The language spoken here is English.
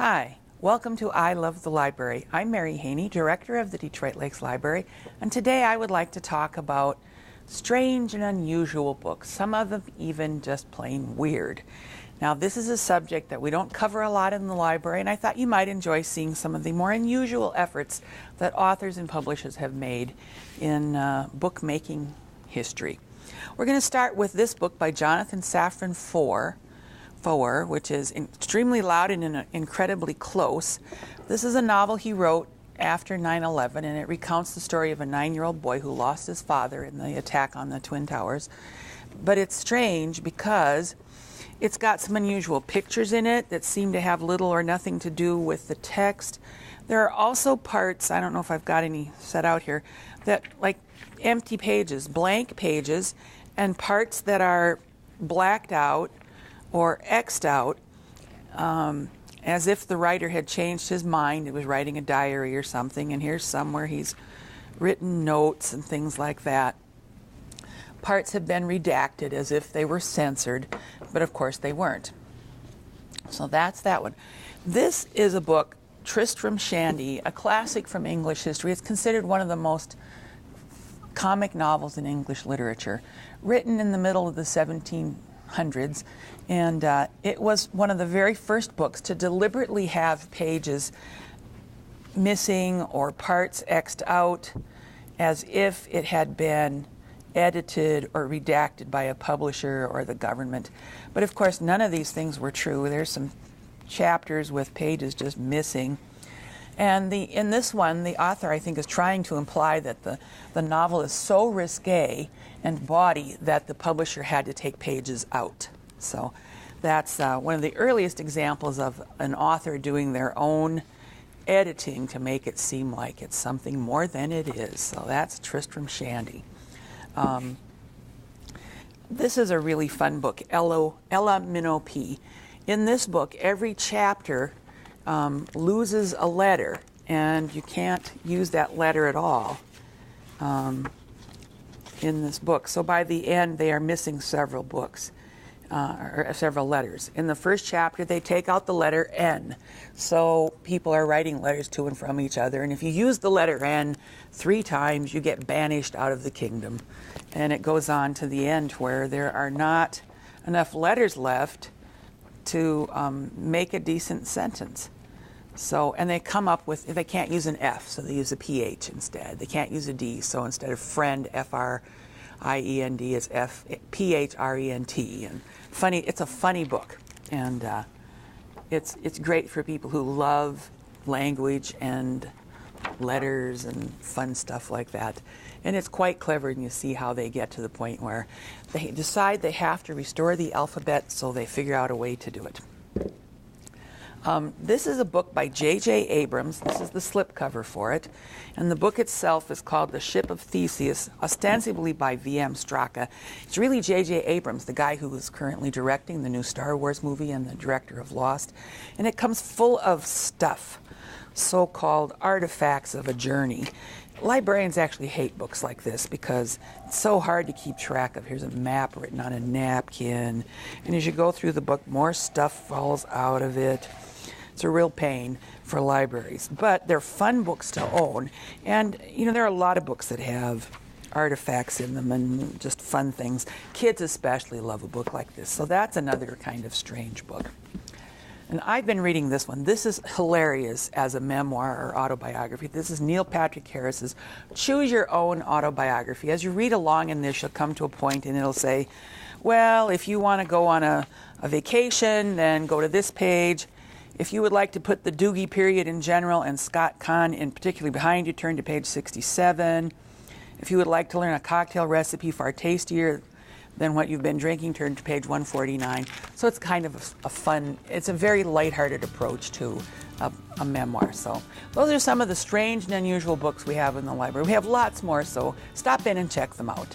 Hi, welcome to I Love the Library. I'm Mary Haney, Director of the Detroit Lakes Library, and today I would like to talk about strange and unusual books, some of them even just plain weird. Now, this is a subject that we don't cover a lot in the library, and I thought you might enjoy seeing some of the more unusual efforts that authors and publishers have made in bookmaking history. We're going to start with this book by Jonathan Safran Foer, which is extremely loud and incredibly close. This is a novel he wrote after 9/11, and it recounts the story of a 9-year-old boy who lost his father in the attack on the Twin Towers. But it's strange because it's got some unusual pictures in it that seem to have little or nothing to do with the text. There are also parts, I don't know if I've got any set out here, that like empty pages, blank pages, and parts that are blacked out or X'd out, as if the writer had changed his mind. It was writing a diary or something, and here's some where he's written notes and things like that. Parts have been redacted as if they were censored, but of course they weren't. So that's that one. This is a book, Tristram Shandy, a classic from English history. It's considered one of the most comic novels in English literature, written in the middle of the 1700s, and it was one of the very first books to deliberately have pages missing or parts X'd out as if it had been edited or redacted by a publisher or the government. But of course, none of these things were true. There's some chapters with pages just missing. And in this one, the author, I think, is trying to imply that the novel is so risque and bawdy that the publisher had to take pages out. So that's one of the earliest examples of an author doing their own editing to make it seem like it's something more than it is. So that's Tristram Shandy. This is a really fun book, Ella Minope. In this book, every chapter loses a letter, and you can't use that letter at all in this book. So by the end, they are missing several books, or several letters. In the first chapter, they take out the letter N. So people are writing letters to and from each other, and if you use the letter N 3 times, you get banished out of the kingdom. And it goes on to the end where there are not enough letters left to make a decent sentence. So, and they come up with, they can't use an F, so they use a PH instead. They can't use a D, so instead of friend, FRIEND, it's PHRENT. And funny, it's a funny book, and it's great for people who love language and letters and fun stuff like that. And it's quite clever, and you see how they get to the point where they decide they have to restore the alphabet, so they figure out a way to do it. This is a book by J.J. Abrams. This is the slipcover for it. And the book itself is called The Ship of Theseus, ostensibly by V.M. Straka. It's really J.J. Abrams, the guy who is currently directing the new Star Wars movie and the director of Lost. And it comes full of stuff, so-called artifacts of a journey. Librarians actually hate books like this because it's so hard to keep track of. Here's a map written on a napkin, and as you go through the book, more stuff falls out of it. It's a real pain for libraries, but they're fun books to own. And you know, there are a lot of books that have artifacts in them and just fun things. Kids especially love a book like this, so that's another kind of strange book. And I've been reading this one. This is hilarious as a memoir or autobiography. This is Neil Patrick Harris's Choose Your Own Autobiography. As you read along in this, you'll come to a point and it'll say, well, if you want to go on a vacation, then go to this page. If you would like to put the Doogie period in general and Scott Conn in particular behind you, turn to page 67. If you would like to learn a cocktail recipe far tastier than what you've been drinking, turn to page 149. So it's kind of a fun, it's a very lighthearted approach to a memoir. So those are some of the strange and unusual books we have in the library. We have lots more, so stop in and check them out.